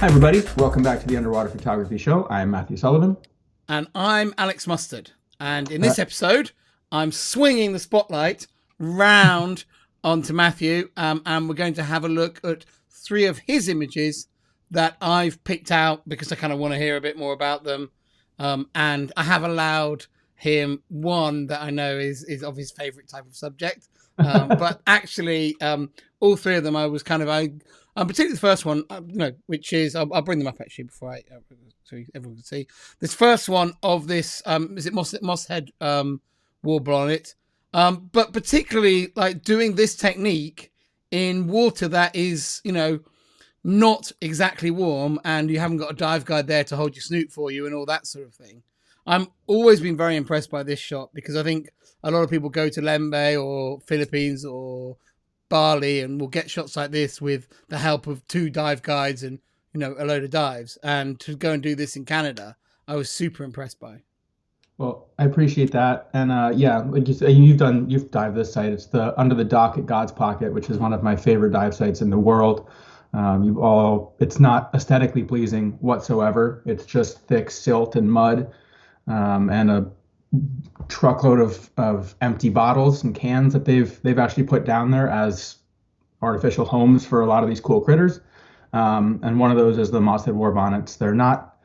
Hi, everybody. Welcome back to the Underwater Photography Show. I'm Matthew Sullivan. And I'm Alex Mustard. And in Uh, this episode, I'm swinging the spotlight round onto Matthew, and we're going to have a look at three of his images that I've picked out because I kind of want to hear a bit more about them. And I have allowed him one that I know is of his favorite type of subject. But actually, all three of them, I was kind of particularly the first one, which is I'll bring them up actually before so everyone can see this first one of this. Is it Mosshead war bonnet? But particularly like doing this technique in water that is not exactly warm, and you haven't got a dive guide there to hold your snoot for you and all that sort of thing. I'm always been very impressed by this shot because I think a lot of people go to Lembe or Philippines or Bali and will get shots like this with the help of two dive guides and a load of dives. And to go and do this in Canada, I was super impressed by. well, I appreciate that. And yeah, like you said, you've dived this site. It's the Under the Dock at God's Pocket, which is one of my favorite dive sites in the world. It's not aesthetically pleasing whatsoever. It's just thick silt and mud, and a truckload of empty bottles and cans that they've actually put down there as artificial homes for a lot of these cool critters. And one of those is the Mosshead war bonnets. They're not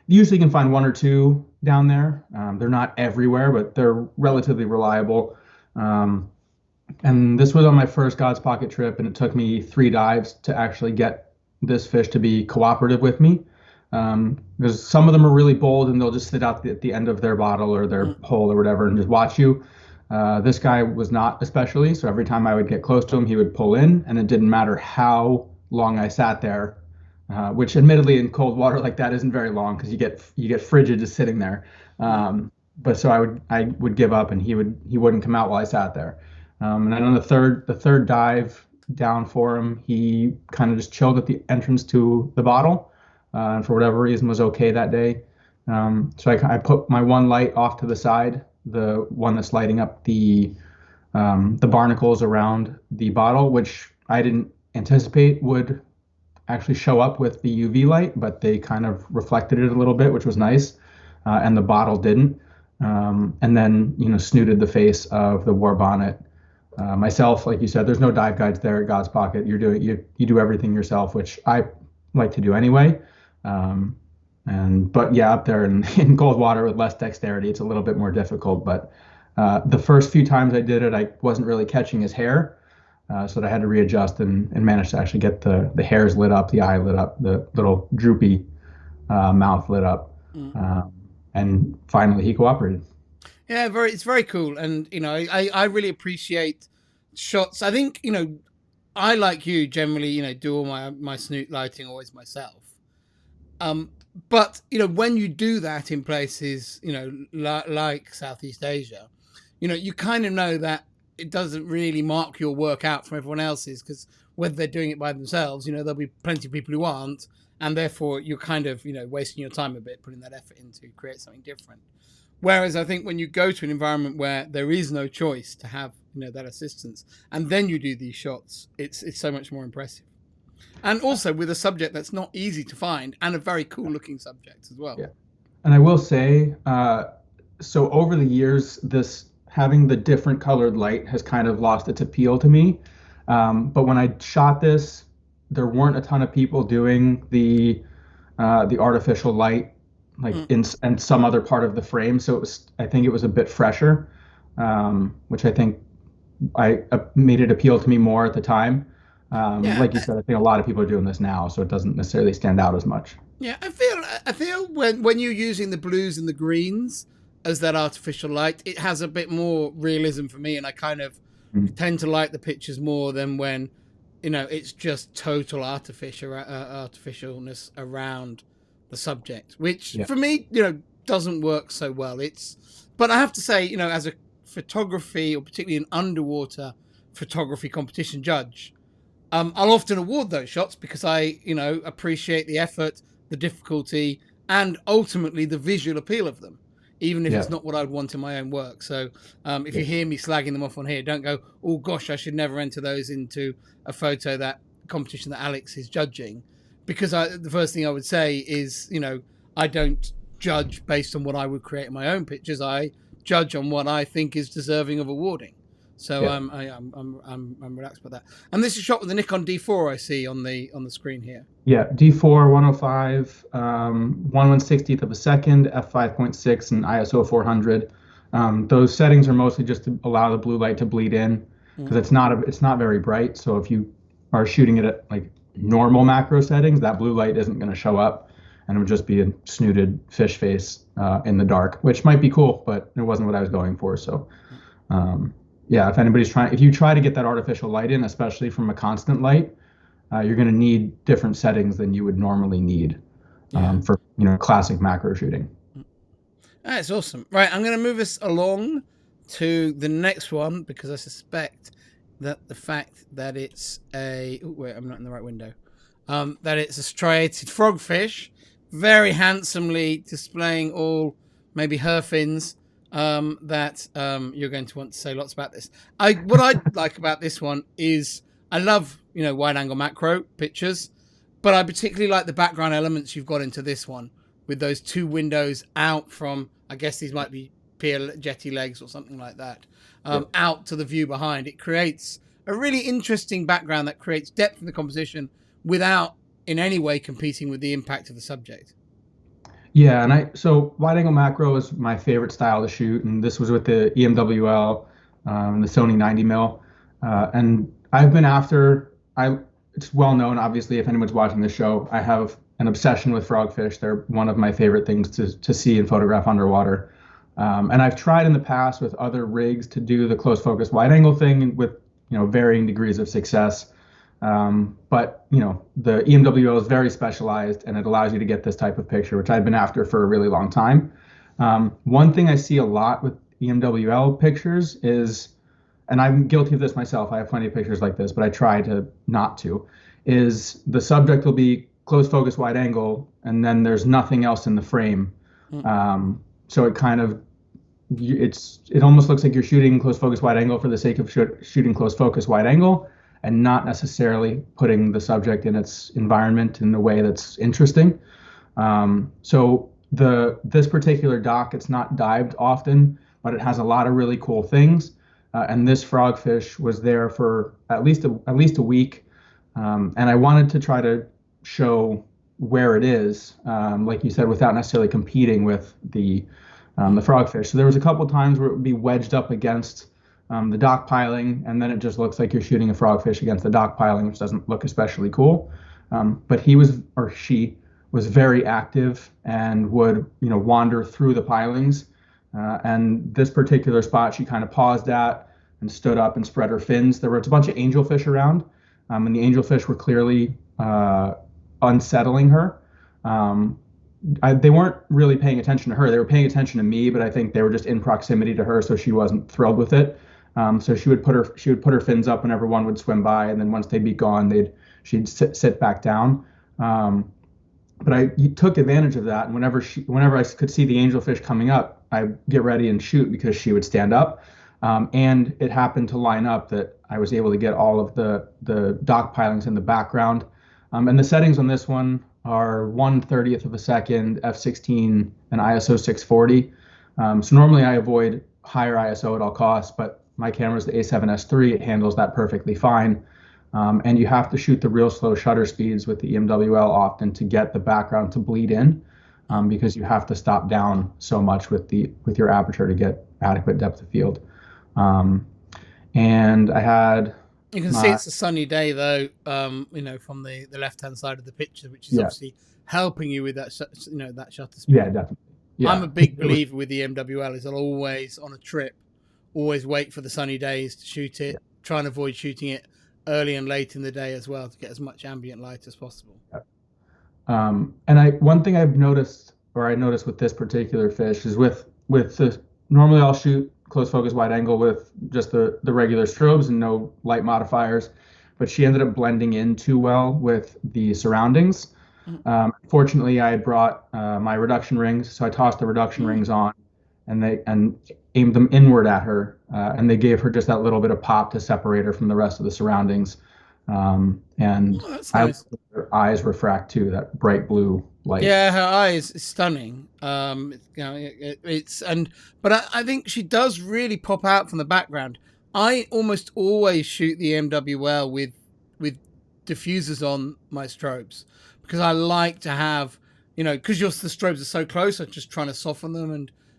usually you can find one or two down there. They're not everywhere, but they're relatively reliable. Um, and this was on my first God's Pocket trip, and it took me 3 dives to actually get this fish to be cooperative with me. Because some of them are really bold, and they'll just sit out at the end of their bottle or their hole or whatever and just watch you. This guy was not especially, so every time I would get close to him, he would pull in, and it didn't matter how long I sat there, which admittedly in cold water like that isn't very long because you get frigid just sitting there. But so I would give up, and he wouldn't come out while I sat there. And then on the third dive down for him, he kind of just chilled at the entrance to the bottle, and for whatever reason was okay that day. So I put my one light off to the side, the one that's lighting up the barnacles around the bottle, which I didn't anticipate would actually show up with the UV light, but they kind of reflected it a little bit, which was nice. And the bottle didn't. And then, snooted the face of the war bonnet. Myself, like you said, there's no dive guides there at God's Pocket. You do everything yourself, which I like to do anyway. But yeah, up there in cold water with less dexterity, it's a little bit more difficult. But the first few times I did it, I wasn't really catching his hair, so that I had to readjust and managed to actually get the hairs lit up, the eye lit up, the little droopy mouth lit up, Mm. and finally he cooperated. Yeah, it's very cool, and I really appreciate shots. I think I like you generally do all my snoot lighting always myself. Um, but when you do that in places like Southeast Asia, you kind of know that it doesn't really mark your work out from everyone else's because whether they're doing it by themselves, there'll be plenty of people who aren't, and therefore you're kind of wasting your time a bit putting that effort in to create something different. Whereas I think when you go to an environment where there is no choice to have that assistance, and then you do these shots, it's so much more impressive. And also with a subject that's not easy to find and a very cool looking subject as well. Yeah. And I will say, so over the years, this having the different colored light has kind of lost its appeal to me. But when I shot this, there weren't a ton of people doing the artificial light like Mm. in some other part of the frame. So I think it was a bit fresher, which I think I made it appeal to me more at the time. Yeah, Like you said, I think a lot of people are doing this now, so it doesn't necessarily stand out as much. yeah. I feel when you're using the blues and the greens as that artificial light, it has a bit more realism for me, and I kind of Mhm. tend to like the pictures more than when it's just total artificialness around the subject, which Yeah. for me doesn't work so well. But I have to say, as a photography or particularly an underwater photography competition judge, I'll often award those shots because I appreciate the effort, the difficulty, and ultimately the visual appeal of them, even if Yeah. it's not what I'd want in my own work. So if Yeah. you hear me slagging them off on here, don't go, oh gosh, I should never enter those into a photo that competition that Alex is judging, because the first thing I would say is, I don't judge based on what I would create in my own pictures. I judge on what I think is deserving of awarding. So Yeah. I'm relaxed about that. And this is shot with the Nikon D4 I see on the screen here. Yeah, D4 105, 1/160th of a second, f5.6, and ISO 400. Those settings are mostly just to allow the blue light to bleed in because it's not very bright. So if you are shooting it at like normal macro settings, that blue light isn't going to show up, and it would just be a snooted fish face in the dark, which might be cool, but it wasn't what I was going for. So yeah, if you try to get that artificial light in, especially from a constant light, you're going to need different settings than you would normally need for classic macro shooting. That's awesome. Right, I'm going to move us along to the next one because I suspect that the fact that it's wait, I'm not in the right window. That it's a striated frogfish, very handsomely displaying all maybe her fins. That you're going to want to say lots about this. What I like about this one is I love wide angle macro pictures, but I particularly like the background elements you've got into this one with those two windows out from, I guess these might be pier jetty legs or something like that, out to the view behind. It creates a really interesting background that creates depth in the composition without in any way competing with the impact of the subject. Yeah, and so wide angle macro is my favorite style to shoot, and this was with the EMWL, the Sony 90mm, and I've been it's well known, obviously, if anyone's watching this show, I have an obsession with frogfish. They're one of my favorite things to see and photograph underwater. And I've tried in the past with other rigs to do the close focus wide angle thing with varying degrees of success. But the EMWL is very specialized and it allows you to get this type of picture, which I've been after for a really long time. One thing I see a lot with EMWL pictures is, and I'm guilty of this myself, I have plenty of pictures like this, but I try to not to, is the subject will be close focus wide angle and then there's nothing else in the frame. So it almost looks like you're shooting close focus wide angle for the sake of shooting close focus wide angle and not necessarily putting the subject in its environment in a way that's interesting. So this particular dock, it's not dived often, but it has a lot of really cool things. And this frogfish was there for at least a week, and I wanted to try to show where it is, like you said, without necessarily competing with the frogfish. So there was a couple times where it would be wedged up against the dock piling, and then it just looks like you're shooting a frogfish against the dock piling, which doesn't look especially cool. But she was very active and would wander through the pilings. And this particular spot, she kind of paused at and stood up and spread her fins. There was a bunch of angelfish around, and the angelfish were clearly unsettling her. They weren't really paying attention to her. They were paying attention to me, but I think they were just in proximity to her, so she wasn't thrilled with it. So she would put her fins up whenever one would swim by, and then once they'd be gone, she'd sit back down. But I took advantage of that, and whenever I could see the angelfish coming up, I get ready and shoot because she would stand up. And it happened to line up that I was able to get all of the dock pilings in the background. And the settings on this one are 1/30th of a second, f16, and ISO 640. So normally I avoid higher ISO at all costs, but my camera is the A7S III. It handles that perfectly fine. And you have to shoot the real slow shutter speeds with the EMWL often to get the background to bleed in, because you have to stop down so much with your aperture to get adequate depth of field. And I had. You can see it's a sunny day though, from the left-hand side of the picture, which is obviously helping you with that, that shutter speed. Yeah, definitely. Yeah. I'm a big believer with the MWL is I'll always, on a trip, always wait for the sunny days to shoot it, try and avoid shooting it early and late in the day as well to get as much ambient light as possible. And one thing I noticed with this particular fish is with normally I'll shoot close focus wide angle with just the regular strobes and no light modifiers, but she ended up blending in too well with the surroundings. Fortunately, I had brought my reduction rings, so I tossed the reduction rings on and aimed them inward at her, and they gave her just that little bit of pop to separate her from the rest of the surroundings. And Oh, that's I like nice. that their eyes refract too, that bright blue light. Yeah, her eyes is stunning. It's but I think she does really pop out from the background. I almost always shoot the MWL with diffusers on my strobes because I like to have, because the strobes are so close. I'm just trying to soften them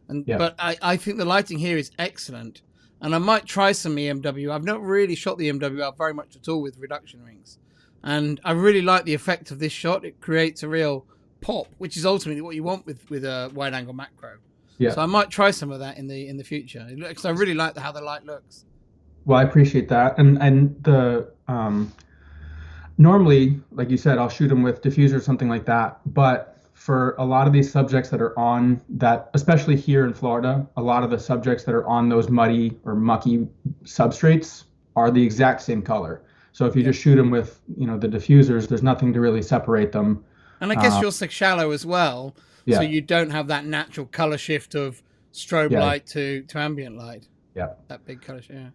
and Yeah, but I think the lighting here is excellent, and I might try some EMW. I've not really shot the EMWL very much at all with reduction rings, and I really like the effect of this shot. It creates a real pop, which is ultimately what you want with a wide angle macro. yeah. So I might try some of that in the future because I really like how the light looks. Well, I appreciate that. And the normally, like you said, I'll shoot them with diffuser or something like that. But for a lot of these subjects that are on that, especially here in Florida, a lot of the subjects that are on those muddy or mucky substrates are the exact same color. So if you Yeah, just shoot them with, the diffusers, there's nothing to really separate them. and I guess Uh, you're so shallow as well, so yeah, you don't have that natural color shift of strobe yeah, light to ambient light. yeah. That big color shift. Yeah.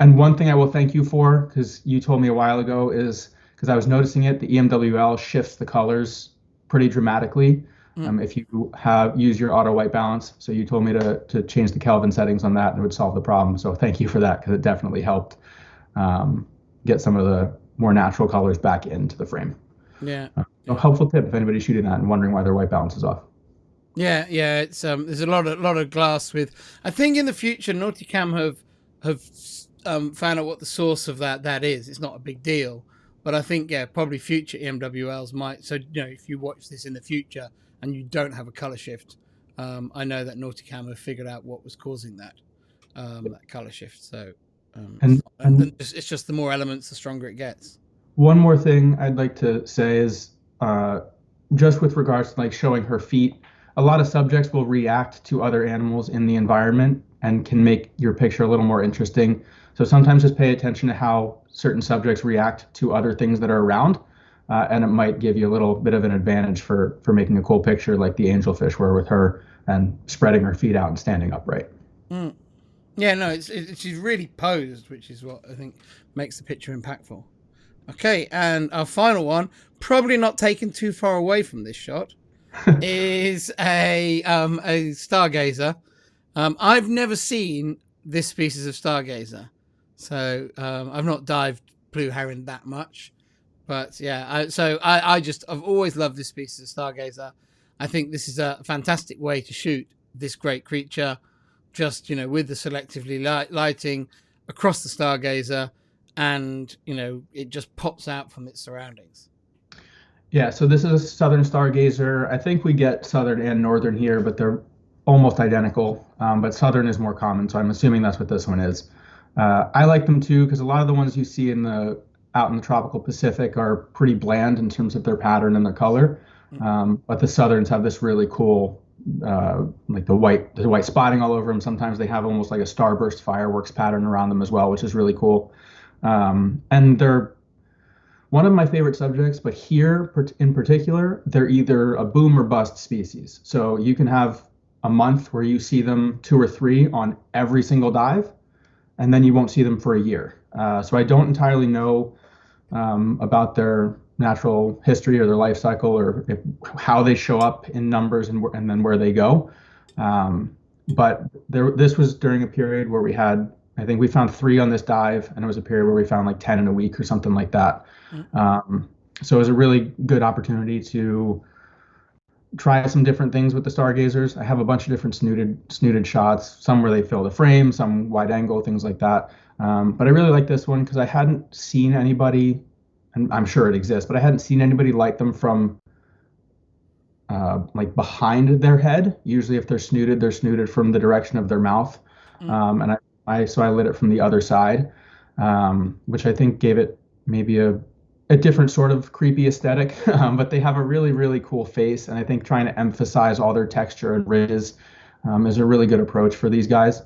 And one thing I will thank you for, because you told me a while ago, is because I was noticing it, the EMWL shifts the colors pretty dramatically. Mm. If you have use your auto white balance, so you told me to change the Kelvin settings on that, and it would solve the problem. So thank you for that, because it definitely helped get some of the more natural colors back into the frame. Yeah. So Yeah. helpful tip if anybody's shooting that and wondering why their white balance is off. Yeah, yeah. It's there's a lot of glass with. I think in the future, Nauticam have found out what the source of that is. It's not a big deal, but I think probably future EMWLs might. So if you watch this in the future and you don't have a color shift, I know that Nauticam have figured out what was causing that color shift. So And and it's just the more elements, the stronger it gets. one more thing I'd like to say is uh, just with regards to like showing her feet, a lot of subjects will react to other animals in the environment and can make your picture a little more interesting. So sometimes just pay attention to how certain subjects react to other things that are around, and it might give you a little bit of an advantage for making a cool picture like the angelfish were with her and spreading her feet out and standing upright. Mm. Yeah, no, she's really posed, which is what I think makes the picture impactful. Okay, and our final one, probably not taken too far away from this shot, is a stargazer. I've never seen this species of stargazer, so I've not dived blue heron that much. But yeah, I've always loved this species of stargazer. I think this is a fantastic way to shoot this great creature, just with the selectively lighting across the stargazer, and it just pops out from its surroundings. Yeah, so this is a southern stargazer. I think we get southern and northern here, but they're almost identical. But southern is more common, so I'm assuming that's what this one is. I like them too because a lot of the ones you see in the out in the tropical Pacific are pretty bland in terms of their pattern and their color. But the southerns have this really cool, like the white spotting all over them. Sometimes they have almost like a starburst fireworks pattern around them as well, which is really cool. And they're one of my favorite subjects, but here in particular, they're either a boom or bust species. So you can have a month where you see them two or three on every single dive, and then you won't see them for a year. So I don't entirely know about their natural history or their life cycle or how they show up in numbers and then where they go. But this was during a period where I think we found three on this dive, and it was a period where we found like 10 in a week or something like that. Um, so it was a really good opportunity to try some different things with the stargazers. I have a bunch of different snooted shots, some where they fill the frame, some wide angle, things like that. But I really like this one because I hadn't seen anybody, and I'm sure it exists, but I hadn't seen anybody light them from like behind their head. Usually, if they're snooted from the direction of their mouth. And I lit it from the other side, which I think gave it maybe a different sort of creepy aesthetic. But they have a really, really cool face, and I think trying to emphasize all their texture and ridges is a really good approach for these guys.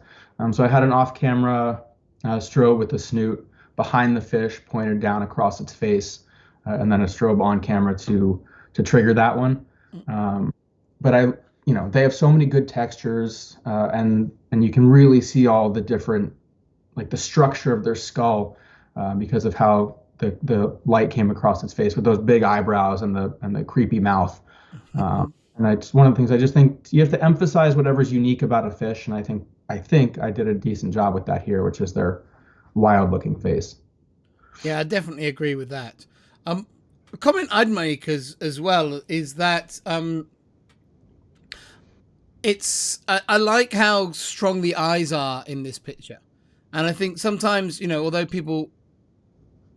So I had an off-camera strobe with the snoot behind the fish pointed down across its face, and then a strobe on camera to trigger that one. But they have so many good textures, and you can really see all the different, like the structure of their skull. because of how the light came across its face with those big eyebrows and the creepy mouth. And it's one of the things I just think you have to emphasize whatever's unique about a fish, and I think I did a decent job with that here, which is their wild looking face. Yeah, I definitely agree with that. A comment I'd make as well is that I like how strong the eyes are in this picture, and I think sometimes, although people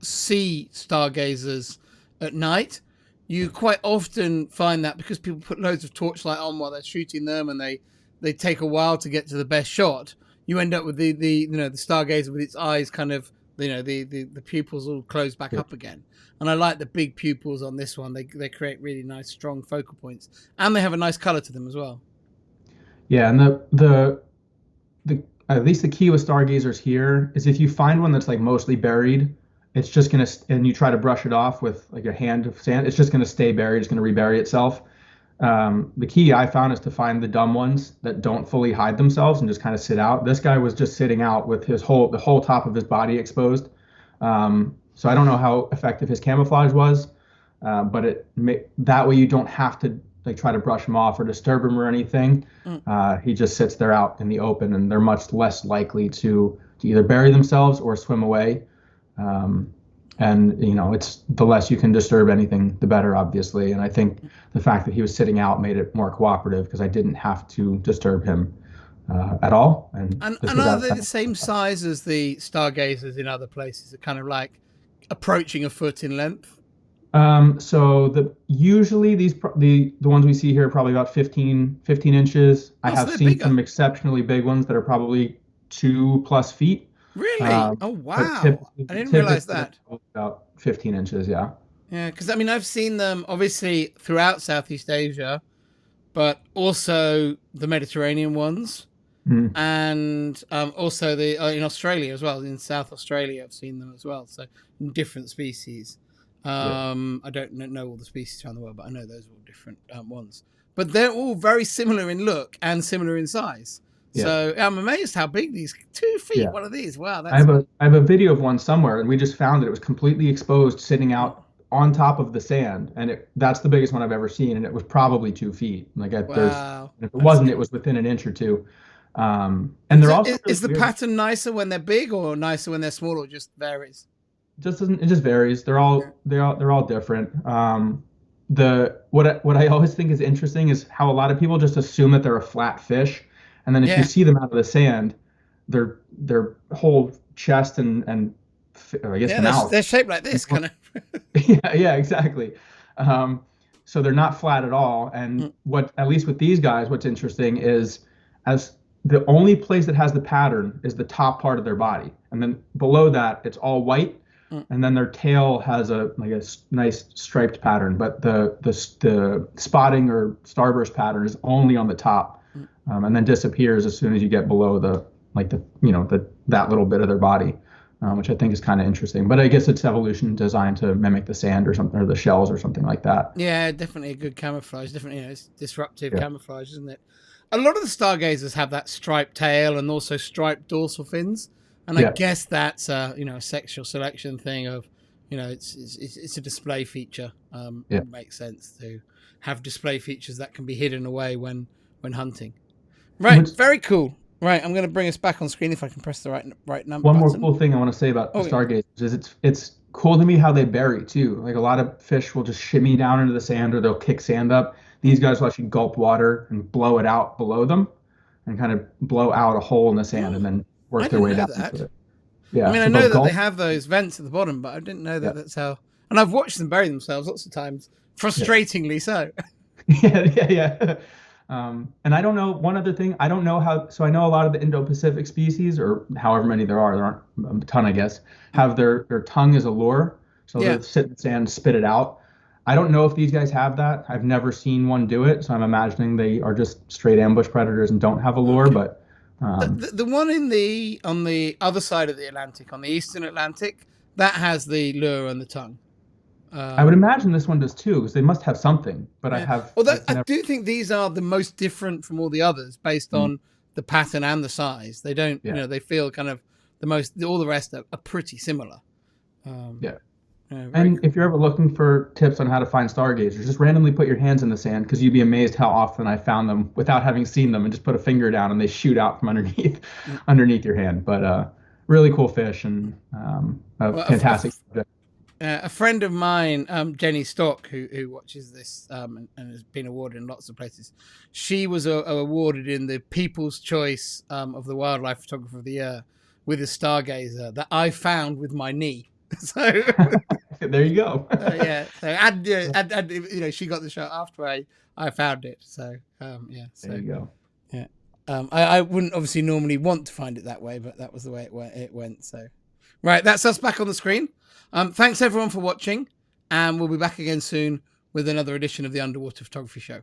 see stargazers at night, you quite often find that because people put loads of torchlight on while they're shooting them, and they take a while to get to the best shot. You end up with the stargazer with its eyes kind of, the pupils all closed back up again. And I like the big pupils on this one. They create really nice strong focal points, and they have a nice color to them as well. Yeah, and the at least the key with stargazers here is if you find one that's like mostly buried, it's just gonna and you try to brush it off with like a hand of sand, it's just gonna stay buried. It's gonna rebury itself. The key I found is to find the dumb ones that don't fully hide themselves and just kind of sit out. This guy was just sitting out with the whole top of his body exposed. So I don't know how effective his camouflage was, but that way you don't have to like try to brush him off or disturb him or anything. He just sits there out in the open, and they're much less likely to either bury themselves or swim away. And it's the less you can disturb anything, the better, obviously. And I think the fact that he was sitting out made it more cooperative because I didn't have to disturb him at all. And are they the same size as the stargazers in other places? Are kind of like approaching a foot in length? So usually the ones we see here are probably about 15 inches. I have seen bigger. Some exceptionally big ones that are probably 2+ feet. Really? Oh, wow. I didn't realize that. About 15 inches, yeah. Yeah, because I've seen them obviously throughout Southeast Asia, but also the Mediterranean ones, and also in Australia as well. In South Australia, I've seen them as well. So in different species. I don't know all the species around the world, but I know those are all different ones. But they're all very similar in look and similar in size. Yeah. So I'm amazed how big these 2 feet. Yeah. One of these. Wow. I have a video of one somewhere, and we just found it. It was completely exposed, sitting out on top of the sand, and that's the biggest one I've ever seen, and it was probably 2 feet. Like wow. If it wasn't, it was within an inch or two. And they're also is the pattern nicer when they're big or nicer when they're small, or just varies? It just varies. They're all different. What I always think is interesting is how a lot of people just assume that they're a flat fish. And then if you see them out of the sand, their whole chest and I guess the mouth. They're shaped like this, kind of. yeah, exactly. So they're not flat at all. And at least with these guys, what's interesting is as the only place that has the pattern is the top part of their body, and then below that it's all white, and then their tail has a nice striped pattern. But the spotting or starburst pattern is only on the top. And then disappears as soon as you get below that little bit of their body, which I think is kind of interesting. But I guess it's evolution designed to mimic the sand or something, or the shells or something like that. Yeah, definitely a good camouflage. Definitely, it's disruptive camouflage, isn't it? A lot of the stargazers have that striped tail and also striped dorsal fins, and I guess that's a sexual selection thing of, it's a display feature. It makes sense to have display features that can be hidden away when hunting. Right, very cool. Right, I'm going to bring us back on screen if I can press the right number. One more cool thing I want to say about the stargazers is it's cool to me how they bury too. Like a lot of fish will just shimmy down into the sand, or they'll kick sand up. These guys will actually gulp water and blow it out below them, and kind of blow out a hole in the sand and then work their way down into it. Yeah, I know that they have those vents at the bottom, but I didn't know that that's how. And I've watched them bury themselves lots of times, frustratingly so. Yeah. And I don't know, one other thing, I don't know how, so I know a lot of the Indo-Pacific species, or however many there aren't a ton, I guess, have their tongue as a lure. So they'll sit in the sand and spit it out. I don't know if these guys have that. I've never seen one do it. So I'm imagining they are just straight ambush predators and don't have a lure, but. The one on the other side of the Atlantic, on the Eastern Atlantic, that has the lure and the tongue. I would imagine this one does too, because they must have something. But I have. Although I do think these are the most different from all the others, based on the pattern and the size. They don't, they feel kind of the most. All the rest are pretty similar. Yeah. Very And cool. if you're ever looking for tips on how to find stargazers, just randomly put your hands in the sand because you'd be amazed how often I found them without having seen them and just put a finger down and they shoot out from underneath Mm. underneath your hand. But really cool fish and a Well, fantastic subject. a friend of mine, Jenny Stock, who watches this and has been awarded in lots of places, she was awarded in the People's Choice of the Wildlife Photographer of the Year with a stargazer that I found with my knee. So There you go. yeah, so and you know, she got the shot after I found it. So yeah, There so you go. yeah. I wouldn't obviously normally want to find it that way, but that was the way it went. So, right, that's us back on the screen. Thanks everyone for watching, and we'll be back again soon with another edition of the Underwater Photography Show.